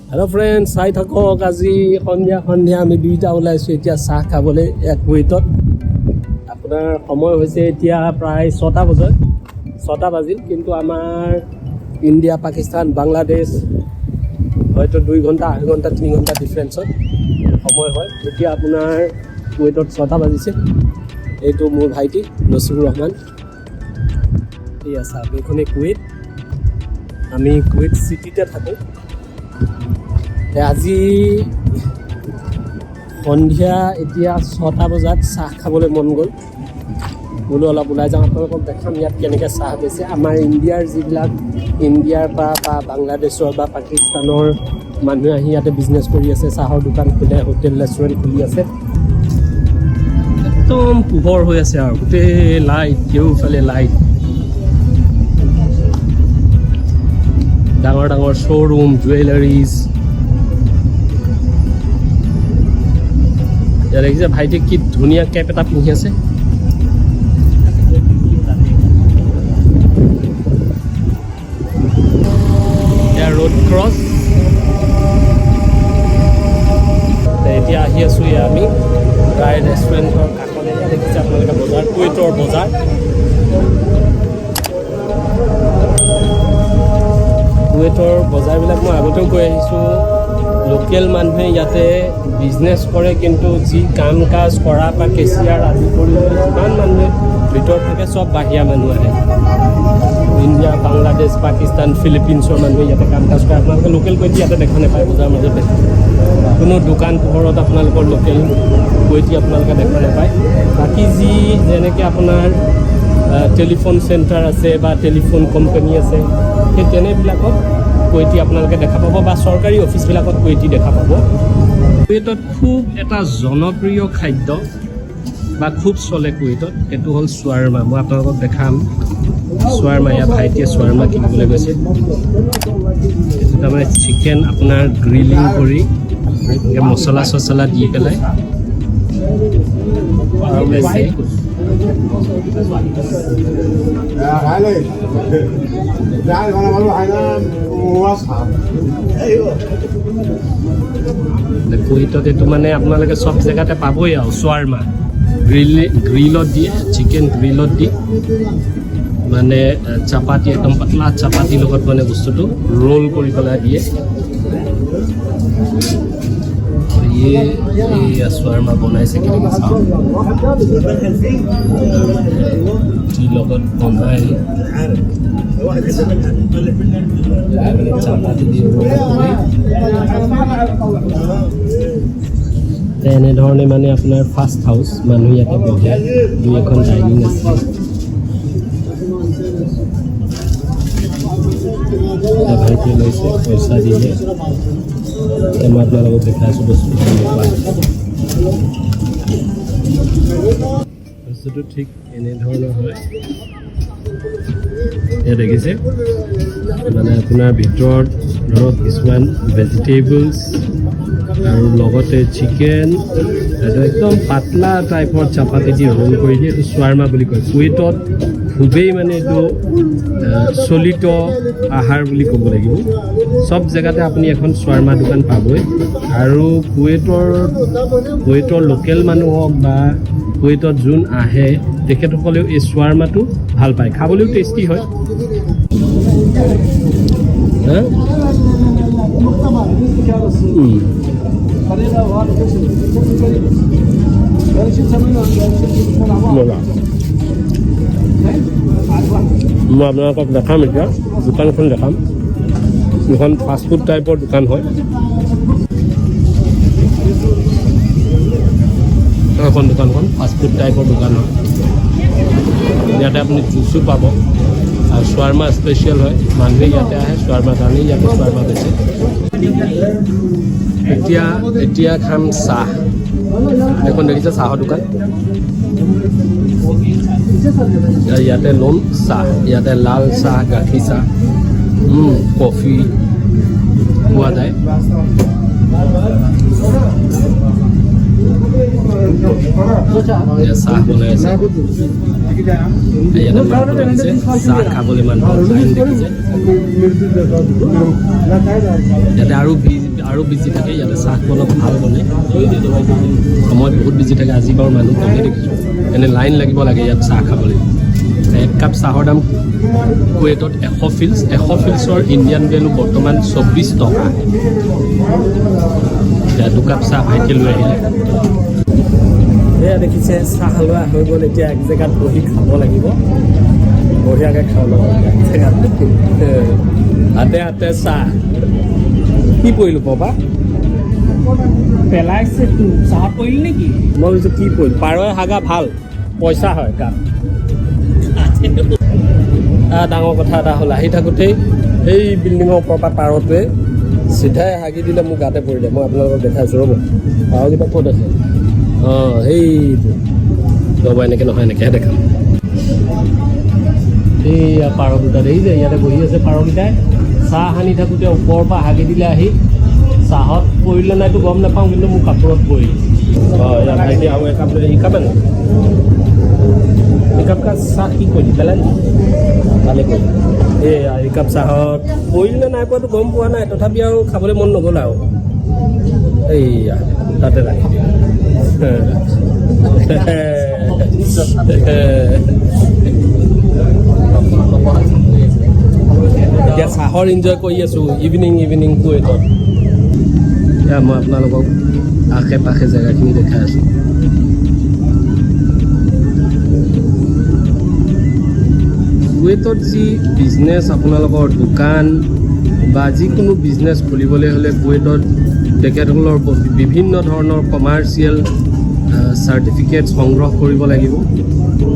Hello friends চাই থাকক আজি সন্ধিয়া আমি দুইটা ওলাইছোঁ এতিয়া চাহ খাবলৈ এক কুৱেইটত আপোনাৰ সময় হৈছে এতিয়া প্ৰায় 6টা বাজিল কিন্তু আমাৰ ইণ্ডিয়া পাকিস্তান বাংলাদেশ হয়তো 2 ঘণ্টা 8 ঘণ্টা 3 ঘণ্টা ডিফাৰেন্সত সময় হয় এতিয়া আপোনাৰ কুৱেইটত 6টা বাজিছে এইটো মোৰ ভাইটি নছিবুৰ ৰহমান এই আছে এইখনে কুৱেইট আমি কুৱেইট চিটিতে থাকোঁ আজি সন্ধিয়া এতিয়া 6টা বজাত চাহ খাবলৈ মন গ'ল বোলো অলপ ওলাই যাওঁ আপোনালোকক দেখাম ইয়াত কেনেকৈ চাহ বেচে আমাৰ ইণ্ডিয়াৰ যিবিলাক ইণ্ডিয়াৰ বা বাংলাদেশৰ বা পাকিস্তানৰ মানুহে আহি ইয়াতে বিজনেছ কৰি আছে চাহৰ দোকান খোলে হোটেল ৰেষ্টুৰেণ্ট খুলি আছে একদম পোহৰ হৈ আছে আৰু গোটেই লাইট কেউফালে লাইট ডাঙৰ ডাঙৰ শ্ব'ৰুম জুৱেলাৰিজ দেখিছে ভাইটি কি ধুনীয়া কেপ এটা পিন্ধি আছে ৰোড ক্ৰছ এতিয়া আহি আছোঁ ইয়াত আমি প্ৰায় ৰেষ্টুৰেণ্টৰ কাষতে দেখিছে আপোনালোকে বজাৰ কুৱেইটৰ বজাৰ কুৱেইটৰ বজাৰবিলাক মই আগতেও কৈ আহিছোঁ লোকেল মানুহে ইয়াতে বিজনেছ কৰে কিন্তু যি কাম কাজ কৰা বা কেচিয়াৰ আদি কৰি যিমান মানুহে ভিতৰত থাকে চব বাহিৰা মানুহ আহে ইণ্ডিয়া বাংলাদেশ পাকিস্তান ফিলিপিনছৰ মানুহে ইয়াতে কাম কাজ কৰে আপোনালোকে লোকেল কুৱেইটি ইয়াতে দেখা নাপায় বজাৰ মাজতে কোনো দোকান পোহৰত আপোনালোকৰ লোকেল কুৱেইটি আপোনালোকে দেখা নাপায় বাকী যি যেনেকৈ আপোনাৰ টেলিফোন চেণ্টাৰ আছে বা টেলিফোন কোম্পানী আছে সেই তেনেবিলাকত কুৱেইটি আপোনালোকে দেখা পাব বা চৰকাৰী অফিচবিলাকত কুৱেইটি দেখা পাব কুৱেইটত খুব এটা জনপ্ৰিয় খাদ্য বা খুব চলে কুৱেইটত সেইটো হ'ল শ্বাৱাৰ্মা মই আপোনালোকক দেখাম শ্বাৱাৰ্মা ইয়াত ভাইটিয়ে শ্বাৱাৰ্মা কিনিবলৈ গৈছে এইটো তাৰমানে চিকেন আপোনাৰ গ্ৰিলিং কৰি মছলা চছলা দি পেলাই কুৱেইটত এইটো মানে আপোনালোকে চব জেগাতে পাবই আৰু শ্বাৱাৰ্মা গ্ৰিলত দিয়ে চিকেন গ্ৰিলত দি মানে চাপাতি একদম পাতলা চাপাতিৰ লগত মানে বস্তুটো ৰোল কৰি পেলাই দিয়ে শ্বাৱাৰ্মা বনাইছে কেনেকৈ চাওঁ লগত বনাই চাপাতি দি এনেধৰণে মানে আপোনাৰ ফাষ্ট হাউচ মানুহ ইয়াতে বহে 2-এখন ডাইনিং আছে ভাইটিয়ে লৈছে পইচা দিলে মই আপোনালোকক দেখাইছোঁ বস্তুটো বস্তুটো ঠিক এনেধৰণৰ হয় এয়া দেখিছে মানে আপোনাৰ ভিতৰত ধৰক কিছুমান ভেজিটেবলছ আৰু লগতে চিকেন একদম পাতলা টাইপৰ চাপাতি দি ৰোল কৰি দিয়ে এইটো শ্বাৱাৰ্মা বুলি কয় কুৱেইটত খুবেই মানে এইটো চলিত আহাৰ বুলি ক'ব লাগিব চব জেগাতে আপুনি এখন শ্বাৱাৰ্মা দোকান পাবই আৰু কুৱেইটৰ লোকেল মানুহ হওক বা কুৱেইটত যোন আহে তেখেতসকলেও এই শ্বাৱাৰ্মাটো ভাল পায় খাবলৈও টেষ্টি হয় মই আপোনালোকক দেখাম এতিয়া দোকানখন দেখাম এখন ফাষ্টফুড টাইপৰ দোকান হয় এখন দোকানখন ফাষ্টফুড টাইপৰ দোকান হয় ইয়াতে আপুনি জুচো পাব আৰু শ্বাৱাৰ্মা স্পেচিয়েল হয় মানুহে ইয়াতে আহে শ্বাৱাৰ্মাৰ কাৰণে ইয়াতে শ্বাৱাৰ্মা বেচে এতিয়া খাম চাহ এখন দেখিছে চাহৰ দোকান ইয়াতে ল'ম চাহ ইয়াতে লাল চাহ গাখীৰ চাহ কফি পোৱা যায় চাহ বনাই আছে ইয়াতে মানুহ আহিছে চাহ খাবলৈ মানুহ লাইন দেখিছে ইয়াতে আৰু বিজি থাকে ইয়াতে চাহটো অলপ ভাল বনায় সময় বহুত বিজি থাকে আজি বাৰু মানুহ কমেই দেখিছোঁ এনে লাইন লাগিব লাগে ইয়াত চাহ খাবলৈ এক কাপ চাহৰ দাম কুৱেইটত 100 ফিল্ছৰ ইণ্ডিয়ান ভেলু বৰ্তমান 24 টকা এতিয়া 2 কাপ চাহ ভাইটি লৈ আহিলে এয়া দেখিছে চাহ লোৱা হৈ গ'ল এতিয়া এক জেগাত বহি খাব লাগিব বঢ়িয়াকৈ খাব লাগিব এক জেগাত হাতে হাতে চাহ কি পৰিলোঁ পাবা পেলাইছে তো চাহ পৰিল নেকি মই ভাবিছোঁ কি পৰিল পাৰৈ হাগা ভাল পইচা হয় কাম ডাঙৰ কথা এটা হ'ল আহি থাকোঁতেই এই বিল্ডিঙৰ ওপৰৰ পৰা পাৰটোৱে চিধাই হাগি দিলে মোৰ গাতে পৰিলে মই আপোনালোকক দেখাইছোঁ ৰ'ব পাৰকেইটা ক'ত আছে অঁ সেইটো ৰ'ব এনেকৈ নহয় এনেকৈহে দেখাম এইয়া পাৰ দুটা দেখিছে ইয়াতে বহি আছে পাৰকেইটাই চাহ সানি থাকোঁতে ওপৰৰ পৰা হাগি দিলে আহি চাহত পৰিলে নাইতো গম নাপাওঁ কিন্তু মোৰ কাপোৰত পৰিল অঁ ইয়াত ভাইটি আৰু একাপ শিকাবে নাই একাপ চাহ কি কৰিলি পেলাই ভালে কৰিলি একাপ চাহত পৰিল নে নাই পোৱাটো গম পোৱা নাই তথাপি আৰু খাবলৈ মন নগ'ল আৰু এইয়া তাতে ৰাখি দিম এতিয়া চাহৰ এনজয় কৰি আছোঁ ইভিনিং কুৱেইটত এতিয়া মই আপোনালোকক আশে পাশে জেগাখিনি দেখাই আছোঁ কুৱেইটত যি বিজনেছ আপোনালোকৰ দোকান বা যিকোনো বিজনেছ খুলিবলৈ হ'লে কুৱেইটত তেখেতসকলৰ বিভিন্ন ধৰণৰ কমাৰ্চিয়েল চাৰ্টিফিকেট সংগ্ৰহ কৰিব লাগিব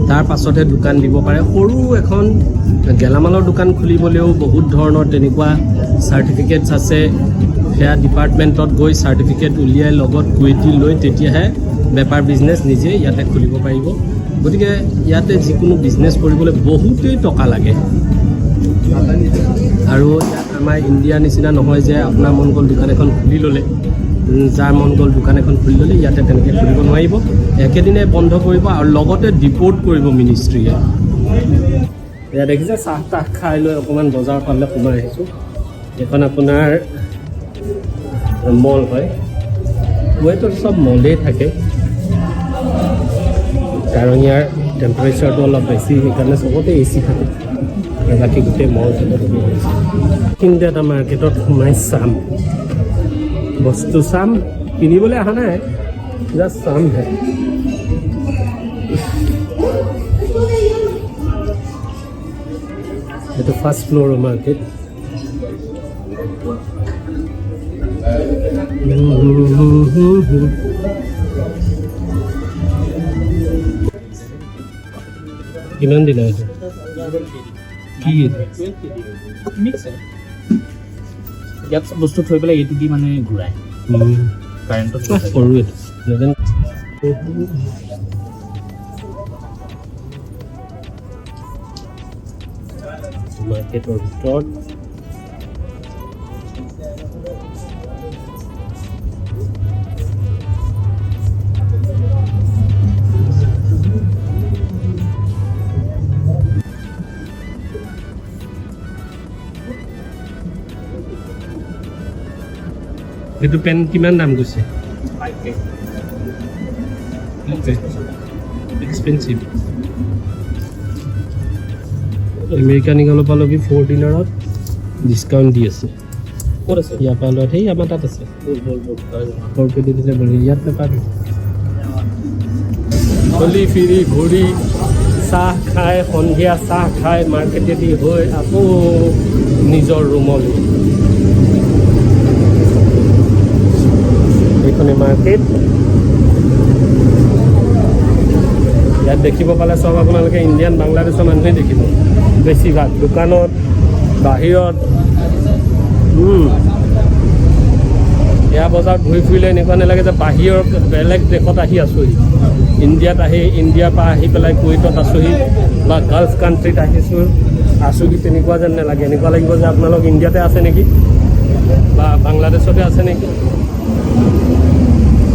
তাৰ পাছতহে দোকান দিব পাৰে সৰু এখন গেলামালৰ দোকান খুলিবলৈও বহুত ধৰণৰ তেনেকুৱা চাৰ্টিফিকেটছ আছে সেয়া ডিপাৰ্টমেণ্টত গৈ চাৰ্টিফিকেট উলিয়াই লগত কুৱেইটি লৈ তেতিয়াহে বেপাৰ বিজনেছ নিজে ইয়াতে খুলিব পাৰিব গতিকে ইয়াতে যিকোনো বিজনেছ কৰিবলৈ বহুতেই টকা লাগে আৰু ইয়াত আমাৰ ইণ্ডিয়াৰ নিচিনা নহয় যে আপোনাৰ মন গ'ল দোকান এখন খুলি ল'লে যাৰ মন গ'ল দোকান এখন খুলি ল'লে ইয়াতে তেনেকৈ খুলিব নোৱাৰিব একেদিনাই বন্ধ কৰিব আৰু লগতে ডিপ'ৰ্ট কৰিব মিনিষ্ট্ৰীয়ে এয়া দেখিছে চাহ তাহ খাই লৈ অকণমান বজাৰ ফালে সোমাই আহিছোঁ এইখন আপোনাৰ মল হয় কুৱেইটত চব মলেই থাকে কাৰণ ইয়াৰ টেম্পাৰেচাৰটো অলপ বেছি সেইকাৰণে চবতে এ চি থাকে বাকী গোটেই মল কিন্তু এটা মাৰ্কেটত সোমাই চাম বস্তু চাম কিনিবলৈ অহা নাই জাষ্ট চামহে এইটো ফাৰ্ষ্ট ফ্ল'ৰ মাৰ্কেট কিমান দিলা এইটো কি ইয়াত বস্তু থৈ পেলাই এইটো দি মানে ঘূৰাই কাৰেণ্টত সৰু এইটো মাৰ্কেটৰ ভিতৰত এইটো পেন কিমান দাম গৈছে এক্সপেঞ্চিভ আমেৰিকান ইগলৰ পৰা ল'বি $14 ডিছকাউণ্ট দি আছে ক'ত আছে ইয়াৰ পৰা লোৱা সেই আমাৰ তাত আছে সৰকৈ দি দিলে বঢ়িয়া ইয়াত নাপাবি চলি ফিৰি ঘূৰি চাহ খাই সন্ধিয়া চাহ খাই মাৰ্কেটেদি হৈ আকৌ নিজৰ ৰুমলৈ এইখনে মাৰ্কেট ইয়াত দেখিব পালে চব আপোনালোকে ইণ্ডিয়ান বাংলাদেশৰ মানুহেই দেখিব বেছিভাগ দোকানত বাহিৰত এয়া বজাৰত ঘূৰি ফুৰিলে এনেকুৱা নালাগে যে বাহিৰৰ বেলেগ দেশত আহি আছোঁহি ইণ্ডিয়াত আহি ইণ্ডিয়াৰ পৰা আহি পেলাই কুৱেইটত আছোঁহি বা গাল্ফ কাণ্ট্ৰিত আছোঁহি তেনেকুৱা যেন নালাগে এনেকুৱা লাগিব যে আপোনালোক ইণ্ডিয়াতে আছে নেকি বা বাংলাদেশতে আছে নেকি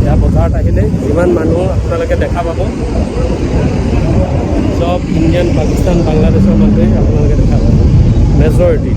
এয়া বজাৰত আহিলে যিমান মানুহ আপোনালোকে দেখা পাব চব ইণ্ডিয়ান, পাকিস্তান, বাংলাদেশৰ মানুহে আপোনালোকে দেখা পাব মেজৰিটি।